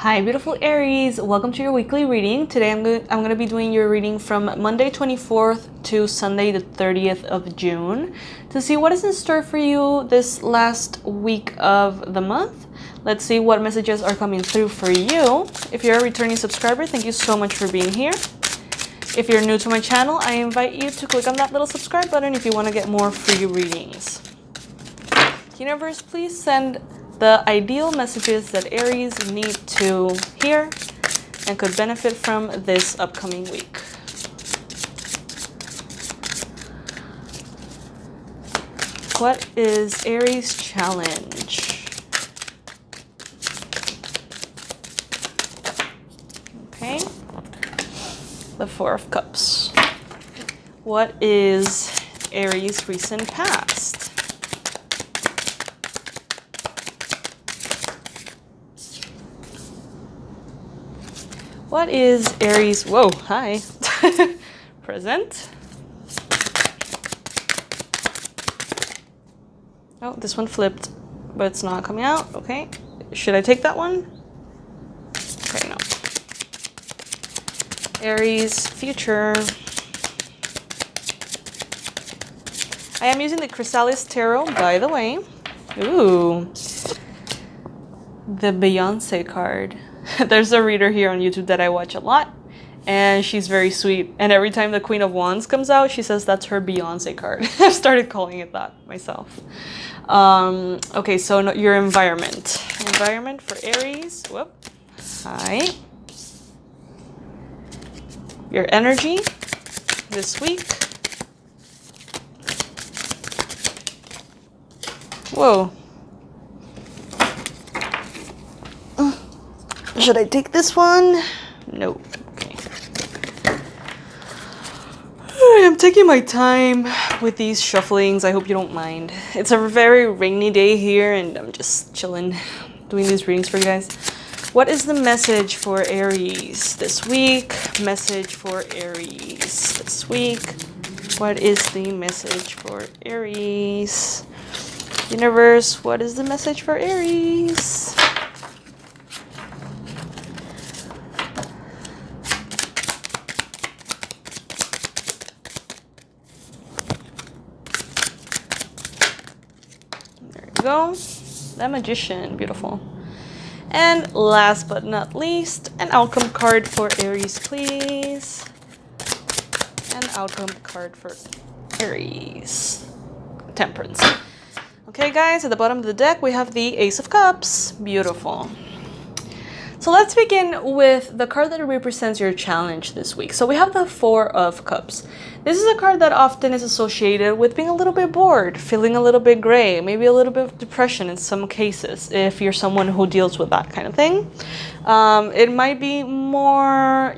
Hi beautiful Aries, welcome to your weekly reading. Today I'm going to be doing your reading from Monday 24th to Sunday the 30th of June to see what is in store for you this last week of the month. Let's see what messages are coming through for you. If you're a returning subscriber, thank you so much for being here. If you're new to my channel, I invite you to click on that little subscribe button if you want to get more free readings. Universe, please send the ideal messages that Aries need to hear and could benefit from this upcoming week. What is Aries' challenge? Okay. The Four of Cups. What is Aries' recent past? What is Aries? Whoa, hi. Present. Oh, this one flipped, but it's not coming out. Okay. Should I take that one? Okay, no. Aries future. I am using the Chrysalis Tarot, by the way. Ooh. The Beyonce card. There's a reader here on YouTube that I watch a lot, and she's very sweet. And every time the Queen of Wands comes out, she says that's her Beyonce card. I've started calling it that myself. Okay, so your environment. Environment for Aries. Whoop. Hi. Your energy this week. Whoa. Should I take this one? No. Okay. I'm taking my time with these shufflings. I hope you don't mind. It's a very rainy day here and I'm just chilling doing these readings for you guys. What is the message for Aries this week? Message for Aries this week. What is the message for Aries? Universe, what is the message for Aries? Go. The Magician, beautiful. And last but not least, an outcome card for Aries, please. An outcome card for Aries. Temperance. Okay guys, at the bottom of the deck we have the Ace of Cups. Beautiful. So let's begin with the card that represents your challenge this week. So we have the Four of Cups. This is a card that often is associated with being a little bit bored, feeling a little bit gray, maybe a little bit of depression in some cases, if you're someone who deals with that kind of thing. It might be more,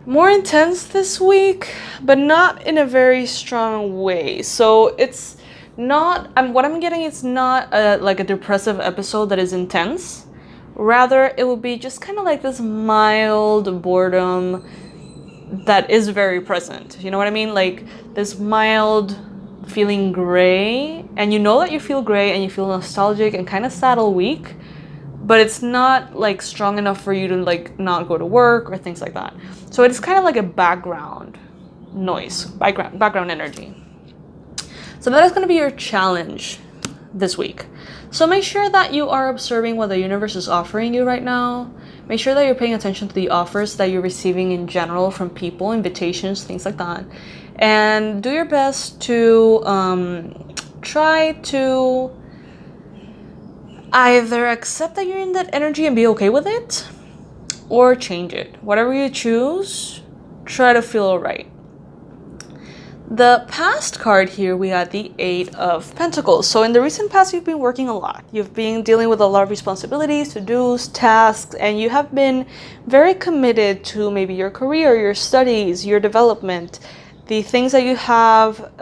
more intense this week, but not in a very strong way. So it's not, what I'm getting, it's not like a depressive episode that is intense. Rather, it will be just kind of like this mild boredom that is very present. You know what I mean? Like this mild feeling gray, and you know that you feel gray and you feel nostalgic and kind of sad all week, but it's not like strong enough for you to like not go to work or things like that. So it's kind of like a background noise, background energy. So that is going to be your challenge this week. So make sure that you are observing what the universe is offering you right now. Make sure that you're paying attention to the offers that you're receiving in general from people, invitations, things like that. And do your best to try to either accept that you're in that energy and be okay with it, or change it. Whatever you choose, try to feel alright. The past card here, we had the Eight of Pentacles. So in the recent past, you've been working a lot. You've been dealing with a lot of responsibilities, to-dos, tasks, and you have been very committed to maybe your career, your studies, your development, the things that you have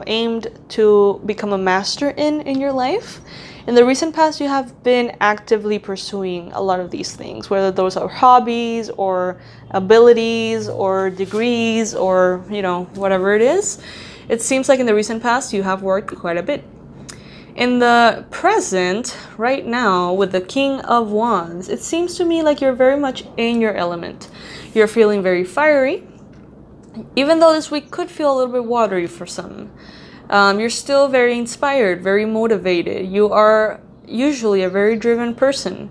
aimed to become a master in your life. In the recent past, you have been actively pursuing a lot of these things, whether those are hobbies or abilities or degrees or, whatever it is. It seems like in the recent past, you have worked quite a bit. In the present, right now, with the King of Wands, it seems to me like you're very much in your element. You're feeling very fiery, even though this week could feel a little bit watery for some. You're still very inspired, very motivated. You are usually a very driven person.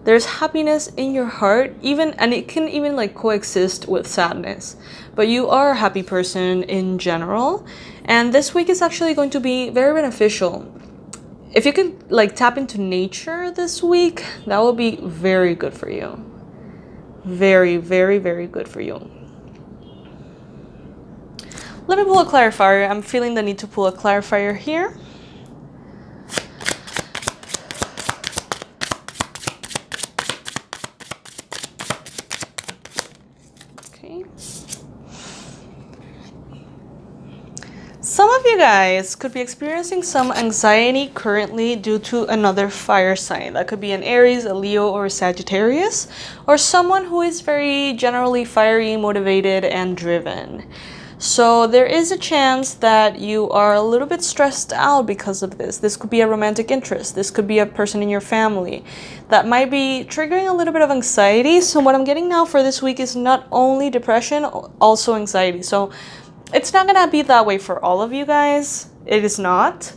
There's happiness in your heart, and it can even like coexist with sadness. But you are a happy person in general, and this week is actually going to be very beneficial. If you could like tap into nature this week, that will be very good for you. Very, very, very good for you. Let me pull a clarifier. I'm feeling the need to pull a clarifier here. Okay. Some of you guys could be experiencing some anxiety currently due to another fire sign. That could be an Aries, a Leo, or a Sagittarius, or someone who is very generally fiery, motivated, and driven. So there is a chance that you are a little bit stressed out because of this. This could be a romantic interest. This could be a person in your family that might be triggering a little bit of anxiety. So what I'm getting now for this week is not only depression, also anxiety. So it's not gonna be that way for all of you guys. It is not.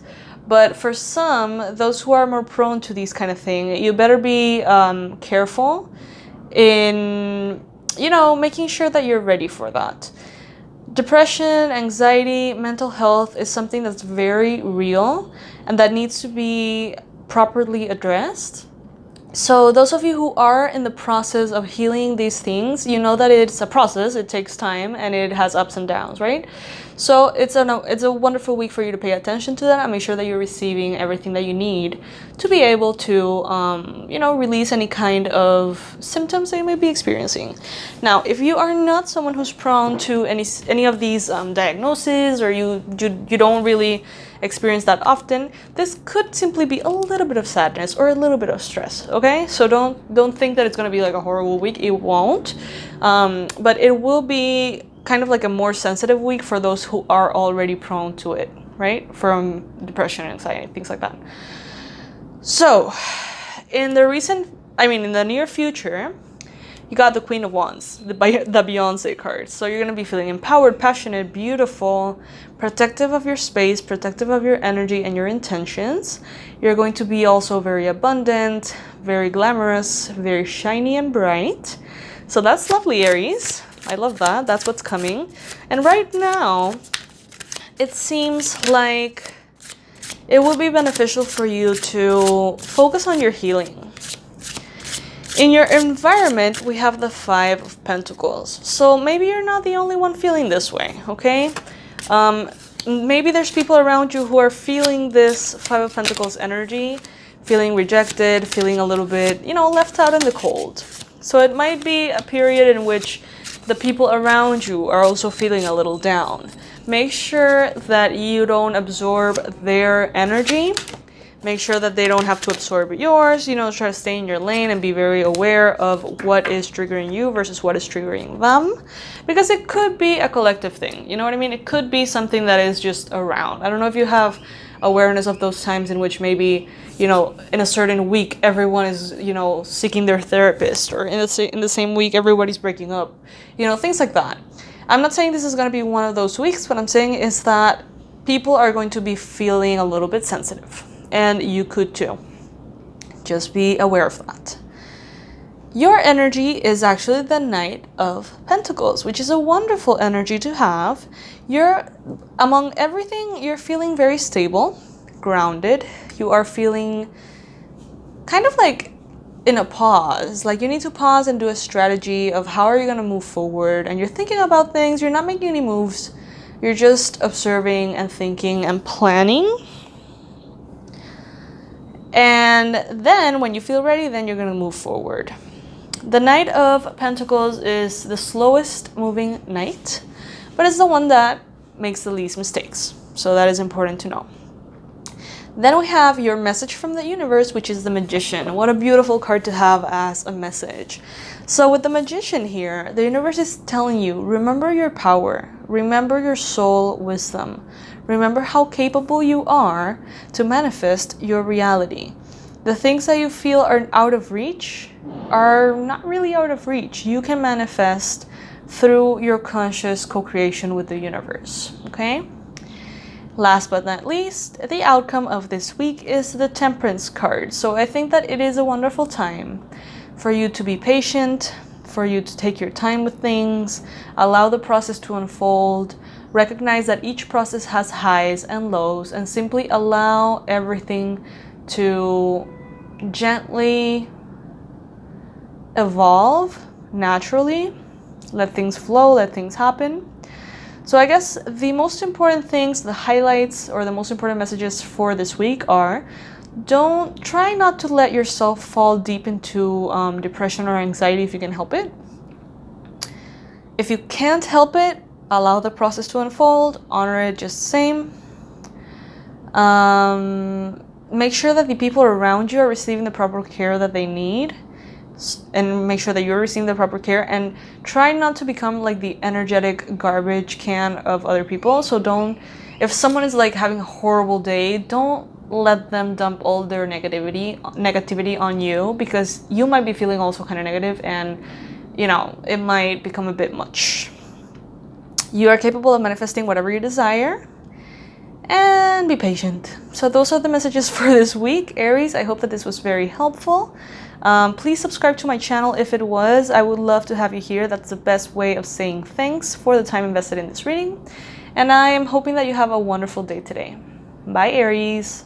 But for some, those who are more prone to these kind of things, you better be careful in, making sure that you're ready for that. Depression, anxiety, mental health is something that's very real and that needs to be properly addressed. So those of you who are in the process of healing these things, you know that it's a process, it takes time, and it has ups and downs, right? So it's a wonderful week for you to pay attention to that and make sure that you're receiving everything that you need to be able to, release any kind of symptoms that you may be experiencing. Now, if you are not someone who's prone to any of these diagnoses, or you don't really experience that often, this could simply be a little bit of sadness or a little bit of stress. Okay, so don't think that it's going to be like a horrible week. It won't, but it will be kind of like a more sensitive week for those who are already prone to it, right? From depression, anxiety, things like that. So in the near future, you got the Queen of Wands, the Beyonce card. So you're going to be feeling empowered, passionate, beautiful, protective of your space, protective of your energy and your intentions. You're going to be also very abundant, very glamorous, very shiny and bright. So that's lovely, Aries. I love that. That's what's coming. And right now, it seems like it will be beneficial for you to focus on your healing. In your environment, we have the Five of Pentacles. So maybe you're not the only one feeling this way, okay? Maybe there's people around you who are feeling this Five of Pentacles energy, feeling rejected, feeling a little bit, left out in the cold. So it might be a period in which the people around you are also feeling a little down. Make sure that you don't absorb their energy. Make sure that they don't have to absorb yours. Try to stay in your lane and be very aware of what is triggering you versus what is triggering them. Because it could be a collective thing. You know what I mean? It could be something that is just around. I don't know if you have awareness of those times in which maybe, in a certain week, everyone is, seeking their therapist, or in the same week, everybody's breaking up, things like that. I'm not saying this is going to be one of those weeks. What I'm saying is that people are going to be feeling a little bit sensitive, and you could too. Just be aware of that. Your energy is actually the Knight of Pentacles, which is a wonderful energy to have. Among everything, you're feeling very stable, grounded. You are feeling kind of like in a pause. Like you need to pause and do a strategy of how are you going to move forward. And you're thinking about things. You're not making any moves. You're just observing and thinking and planning. And then when you feel ready, then you're going to move forward. The Knight of Pentacles is the slowest moving knight, but it's the one that makes the least mistakes. So that is important to know. Then we have your message from the universe, which is the Magician. What a beautiful card to have as a message. So with the Magician here, the universe is telling you, remember your power, remember your soul wisdom, Remember how capable you are to manifest your reality. The things that you feel are out of reach are not really out of reach. You can manifest through your conscious co-creation with the universe, okay? Last but not least, the outcome of this week is the Temperance card. So I think that it is a wonderful time for you to be patient, for you to take your time with things, allow the process to unfold, recognize that each process has highs and lows, and simply allow everything to gently evolve naturally. Let things flow, let things happen. So I guess the most important things, the highlights or the most important messages for this week are, try not to let yourself fall deep into depression or anxiety if you can help it. If you can't help it, allow the process to unfold, honor it just the same. Make sure that the people around you are receiving the proper care that they need, and make sure that you're receiving the proper care, and try not to become like the energetic garbage can of other people. So if someone is like having a horrible day, don't let them dump all their negativity on you, because you might be feeling also kind of negative, and you know, it might become a bit much. You are capable of manifesting whatever you desire, and be patient. So those are the messages for this week, Aries. I hope that this was very helpful. Please subscribe to my channel if it was. I would love to have you here. That's the best way of saying thanks for the time invested in this reading. And I am hoping that you have a wonderful day today. Bye, Aries.